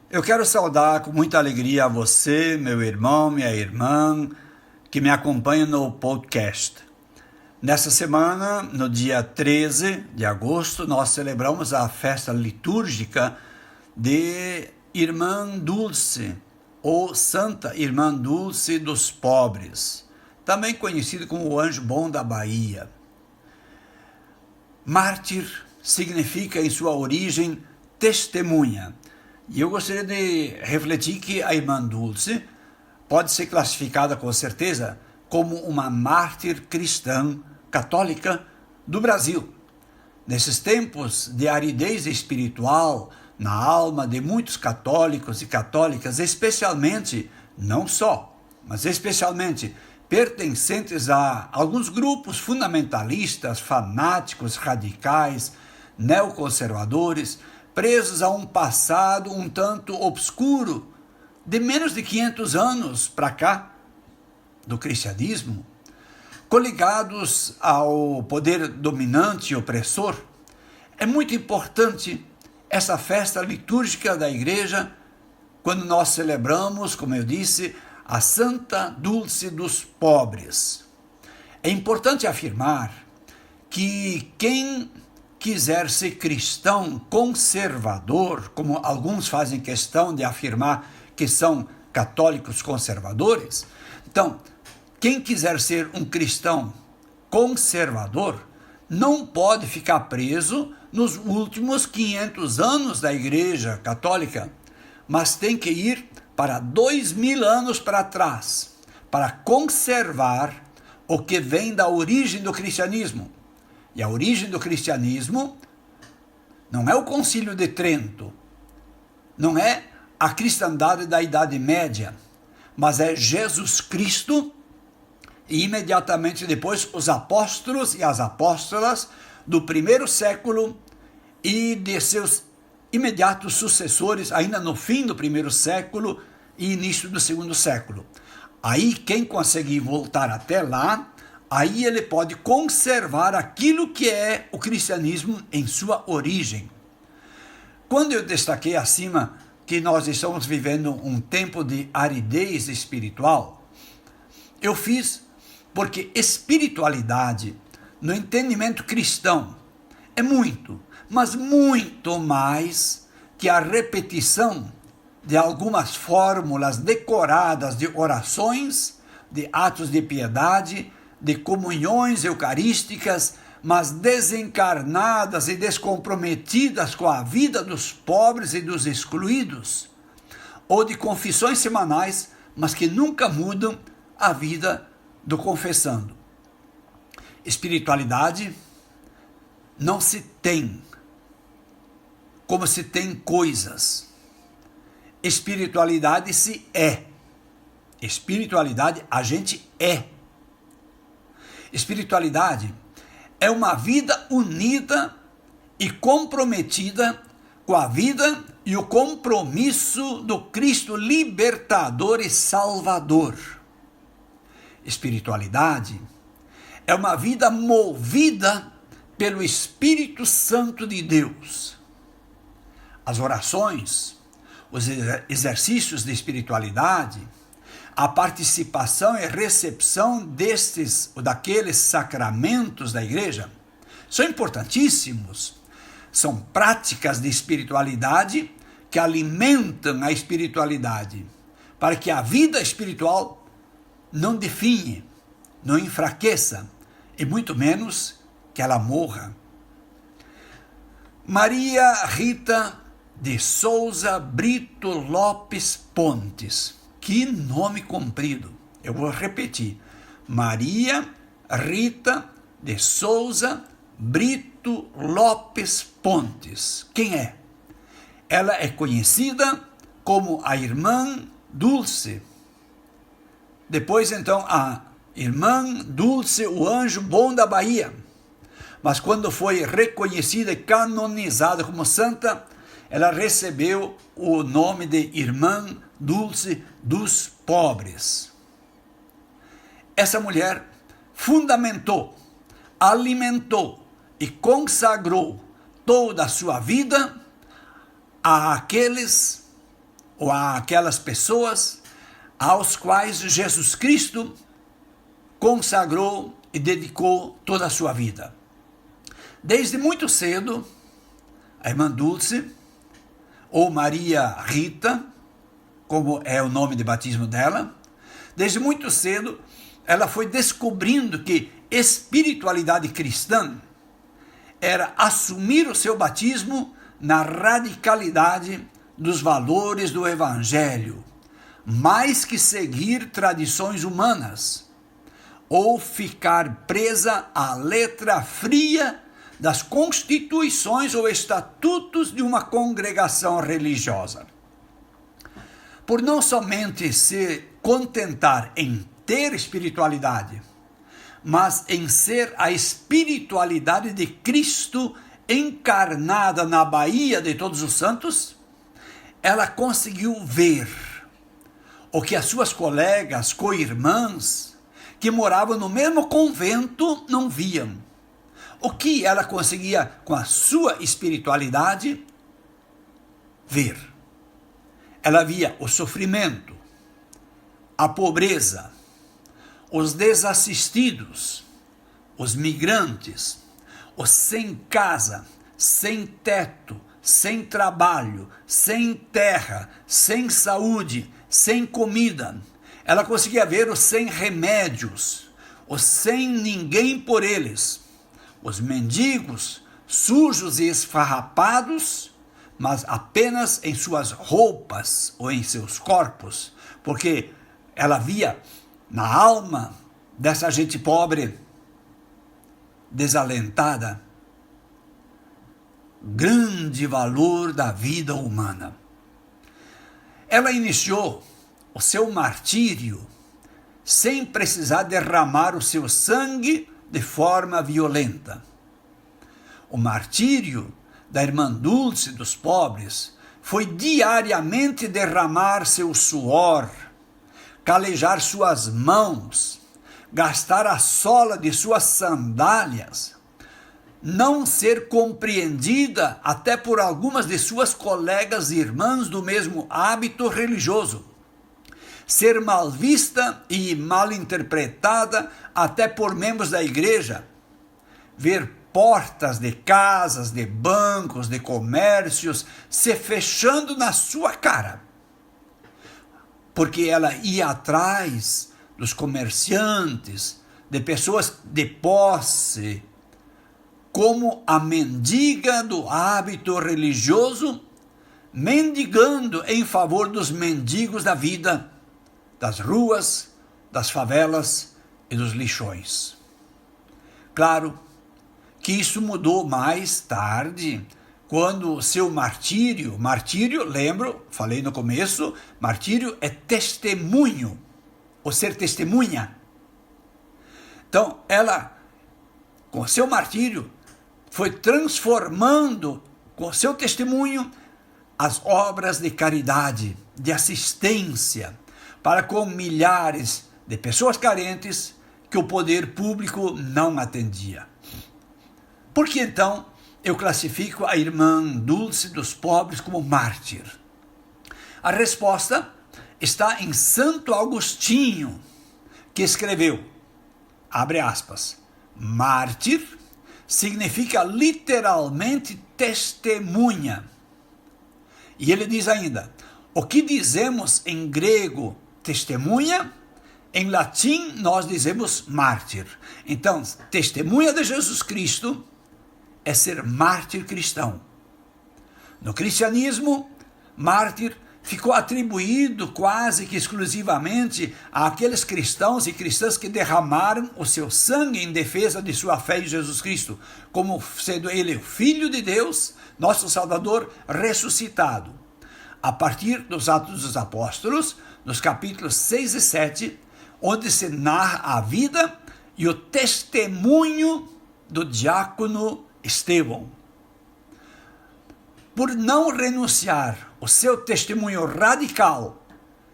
Eu quero saudar com muita alegria a você, meu irmão, minha irmã, que me acompanha no podcast. Nessa semana, no dia 13 de agosto, nós celebramos a festa litúrgica de Irmã Dulce, ou Santa Irmã Dulce dos Pobres, também conhecido como o Anjo Bom da Bahia. Mártir significa em sua origem testemunha. E eu gostaria de refletir que a Irmã Dulce pode ser classificada com certeza como uma mártir cristã católica do Brasil. Nesses tempos de aridez espiritual na alma de muitos católicos e católicas, especialmente, não só, mas especialmente pertencentes a alguns grupos fundamentalistas, fanáticos, radicais, neoconservadores, presos a um passado um tanto obscuro, de menos de 500 anos para cá, do cristianismo, coligados ao poder dominante e opressor. É muito importante essa festa litúrgica da igreja, quando nós celebramos, como eu disse, a Santa Dulce dos Pobres. É importante afirmar que quem quiser ser cristão conservador, como alguns fazem questão de afirmar que são católicos conservadores, então, quem quiser ser um cristão conservador não pode ficar preso nos últimos 500 anos da Igreja Católica, mas tem que ir para 2000 anos para trás, para conservar o que vem da origem do cristianismo. E a origem do cristianismo não é o Concílio de Trento, não é a cristandade da Idade Média, mas é Jesus Cristo e imediatamente depois os apóstolos e as apóstolas do primeiro século e de seus imediatos sucessores ainda no fim do primeiro século e início do segundo século. Aí quem conseguir voltar até lá, aí ele pode conservar aquilo que é o cristianismo em sua origem. Quando eu destaquei acima que nós estamos vivendo um tempo de aridez espiritual, eu fiz porque espiritualidade, no entendimento cristão, é muito, mas muito mais que a repetição de algumas fórmulas decoradas de orações, de atos de piedade, de comunhões eucarísticas, mas desencarnadas e descomprometidas com a vida dos pobres e dos excluídos, ou de confissões semanais, mas que nunca mudam a vida do confessando. Espiritualidade não se tem como se tem coisas. Espiritualidade se é. Espiritualidade a gente é. Espiritualidade é uma vida unida e comprometida com a vida e o compromisso do Cristo libertador e salvador. Espiritualidade é uma vida movida pelo Espírito Santo de Deus. As orações, os exercícios de espiritualidade, a participação e recepção destes ou daqueles sacramentos da igreja são importantíssimos. São práticas de espiritualidade que alimentam a espiritualidade, para que a vida espiritual não definhe, não enfraqueça, e muito menos que ela morra. Maria Rita de Souza Brito Lopes Pontes. Que nome comprido. Eu vou repetir. Maria Rita de Souza Brito Lopes Pontes. Quem é? Ela é conhecida como a Irmã Dulce. Depois, então, a Irmã Dulce, o Anjo Bom da Bahia. Mas quando foi reconhecida e canonizada como santa, ela recebeu o nome de Irmã Dulce dos Pobres. Essa mulher fundamentou, alimentou e consagrou toda a sua vida àqueles ou àquelas pessoas aos quais Jesus Cristo consagrou e dedicou toda a sua vida. Desde muito cedo, a irmã Dulce, ou Maria Rita, como é o nome de batismo dela, desde muito cedo ela foi descobrindo que espiritualidade cristã era assumir o seu batismo na radicalidade dos valores do Evangelho, mais que seguir tradições humanas, ou ficar presa à letra fria das constituições ou estatutos de uma congregação religiosa. Por não somente se contentar em ter espiritualidade, mas em ser a espiritualidade de Cristo encarnada na Baía de Todos os Santos, ela conseguiu ver o que as suas colegas, co-irmãs, que moravam no mesmo convento, não viam. O que ela conseguia, com a sua espiritualidade, ver. Ela via o sofrimento, a pobreza, os desassistidos, os migrantes, os sem casa, sem teto, sem trabalho, sem terra, sem saúde, sem comida. Ela conseguia ver os sem remédios, os sem ninguém por eles, os mendigos, sujos e esfarrapados, mas apenas em suas roupas ou em seus corpos, porque ela via na alma dessa gente pobre, desalentada, grande valor da vida humana. Ela iniciou o seu martírio sem precisar derramar o seu sangue de forma violenta. O martírio da irmã Dulce dos pobres foi diariamente derramar seu suor, calejar suas mãos, gastar a sola de suas sandálias, não ser compreendida até por algumas de suas colegas e irmãs do mesmo hábito religioso, ser mal vista e mal interpretada até por membros da igreja, ver portas de casas, de bancos, de comércios se fechando na sua cara, porque ela ia atrás dos comerciantes, de pessoas de posse, como a mendiga do hábito religioso, mendigando em favor dos mendigos da vida, das ruas, das favelas e dos lixões. Claro que isso mudou mais tarde, quando seu martírio, lembro, falei no começo, martírio é testemunho, ou ser testemunha. Então, ela, com seu martírio, foi transformando, com seu testemunho, as obras de caridade, de assistência, para com milhares de pessoas carentes que o poder público não atendia. Por que então eu classifico a irmã Dulce dos pobres como mártir? A resposta está em Santo Agostinho, que escreveu, abre aspas, mártir significa literalmente testemunha. E ele diz ainda, o que dizemos em grego testemunha, em latim nós dizemos mártir. Então, testemunha de Jesus Cristo é ser mártir cristão. No cristianismo, mártir ficou atribuído quase que exclusivamente àqueles cristãos e cristãs que derramaram o seu sangue em defesa de sua fé em Jesus Cristo, como sendo ele o Filho de Deus, nosso Salvador ressuscitado. A partir dos Atos dos Apóstolos, nos capítulos 6 e 7, onde se narra a vida e o testemunho do diácono Estevão. Por não renunciar o seu testemunho radical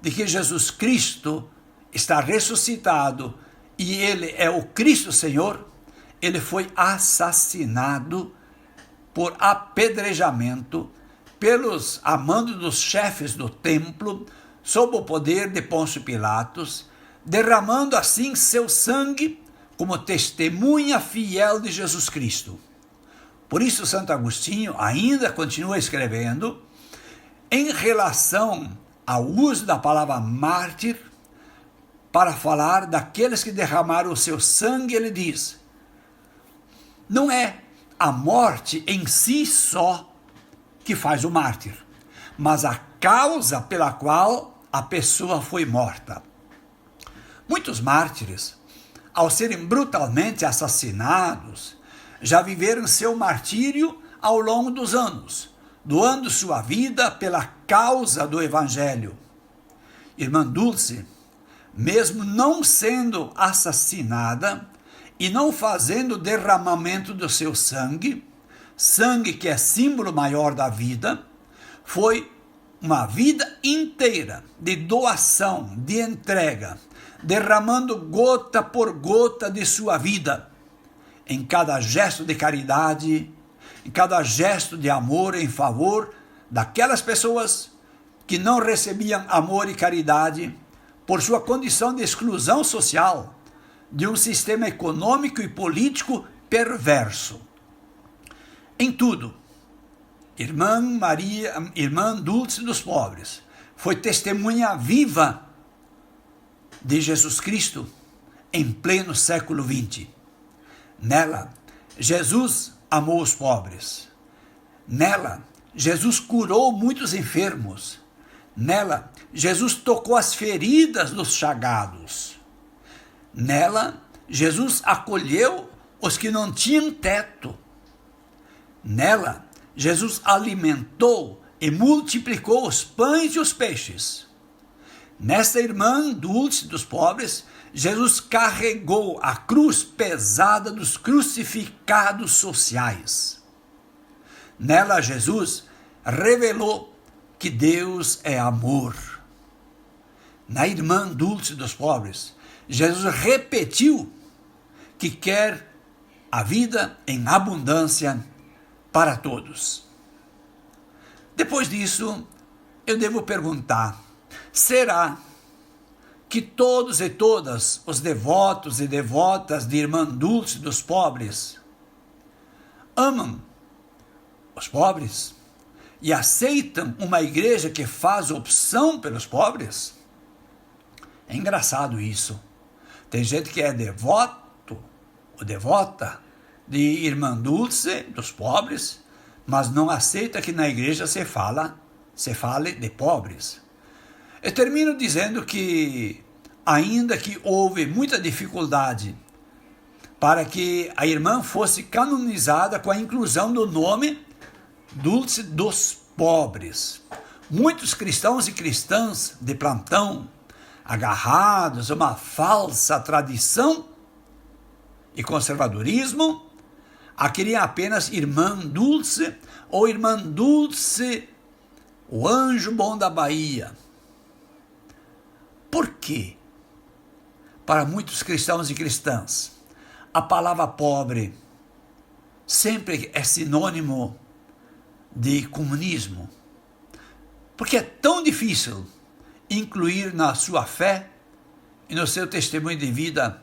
de que Jesus Cristo está ressuscitado e ele é o Cristo Senhor, ele foi assassinado por apedrejamento pelos a mando dos chefes do templo, sob o poder de Pôncio Pilatos, derramando assim seu sangue como testemunha fiel de Jesus Cristo. Por isso, Santo Agostinho ainda continua escrevendo, em relação ao uso da palavra mártir, para falar daqueles que derramaram o seu sangue, ele diz: não é a morte em si só que faz o mártir, mas a causa pela qual a pessoa foi morta. Muitos mártires, ao serem brutalmente assassinados, já viveram seu martírio ao longo dos anos, doando sua vida pela causa do Evangelho. Irmã Dulce, mesmo não sendo assassinada e não fazendo derramamento do seu sangue, sangue que é símbolo maior da vida, foi uma vida inteira de doação, de entrega, derramando gota por gota de sua vida, em cada gesto de caridade, em cada gesto de amor em favor daquelas pessoas que não recebiam amor e caridade por sua condição de exclusão social de um sistema econômico e político perverso. Em tudo, Irmã Dulce dos Pobres, foi testemunha viva de Jesus Cristo em pleno século XX. Nela, Jesus amou os pobres. Nela, Jesus curou muitos enfermos. Nela, Jesus tocou as feridas dos chagados. Nela, Jesus acolheu os que não tinham teto. Nela, Jesus alimentou e multiplicou os pães e os peixes. Nesta irmã Dulce dos Pobres, Jesus carregou a cruz pesada dos crucificados sociais. Nela, Jesus revelou que Deus é amor. Na irmã Dulce dos Pobres, Jesus repetiu que quer a vida em abundância para todos. Depois disso, eu devo perguntar: será que todos e todas os devotos e devotas de Irmã Dulce dos Pobres amam os pobres e aceitam uma igreja que faz opção pelos pobres? É engraçado isso. Tem gente que é devoto ou devota de Irmã Dulce dos Pobres, mas não aceita que na igreja se fale de pobres. Eu termino dizendo que, ainda que houve muita dificuldade para que a irmã fosse canonizada com a inclusão do nome Dulce dos Pobres, muitos cristãos e cristãs de plantão, agarrados a uma falsa tradição e conservadorismo, a queriam apenas Irmã Dulce ou Irmã Dulce, o anjo bom da Bahia. Por quê? Para muitos cristãos e cristãs, a palavra pobre sempre é sinônimo de comunismo. Porque é tão difícil incluir na sua fé e no seu testemunho de vida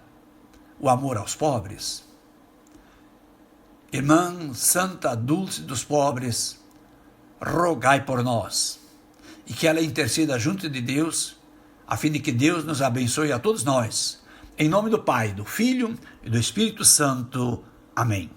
o amor aos pobres. Irmã Santa Dulce dos Pobres, rogai por nós, e que ela interceda junto de Deus, a fim de que Deus nos abençoe a todos nós. Em nome do Pai, do Filho e do Espírito Santo. Amém.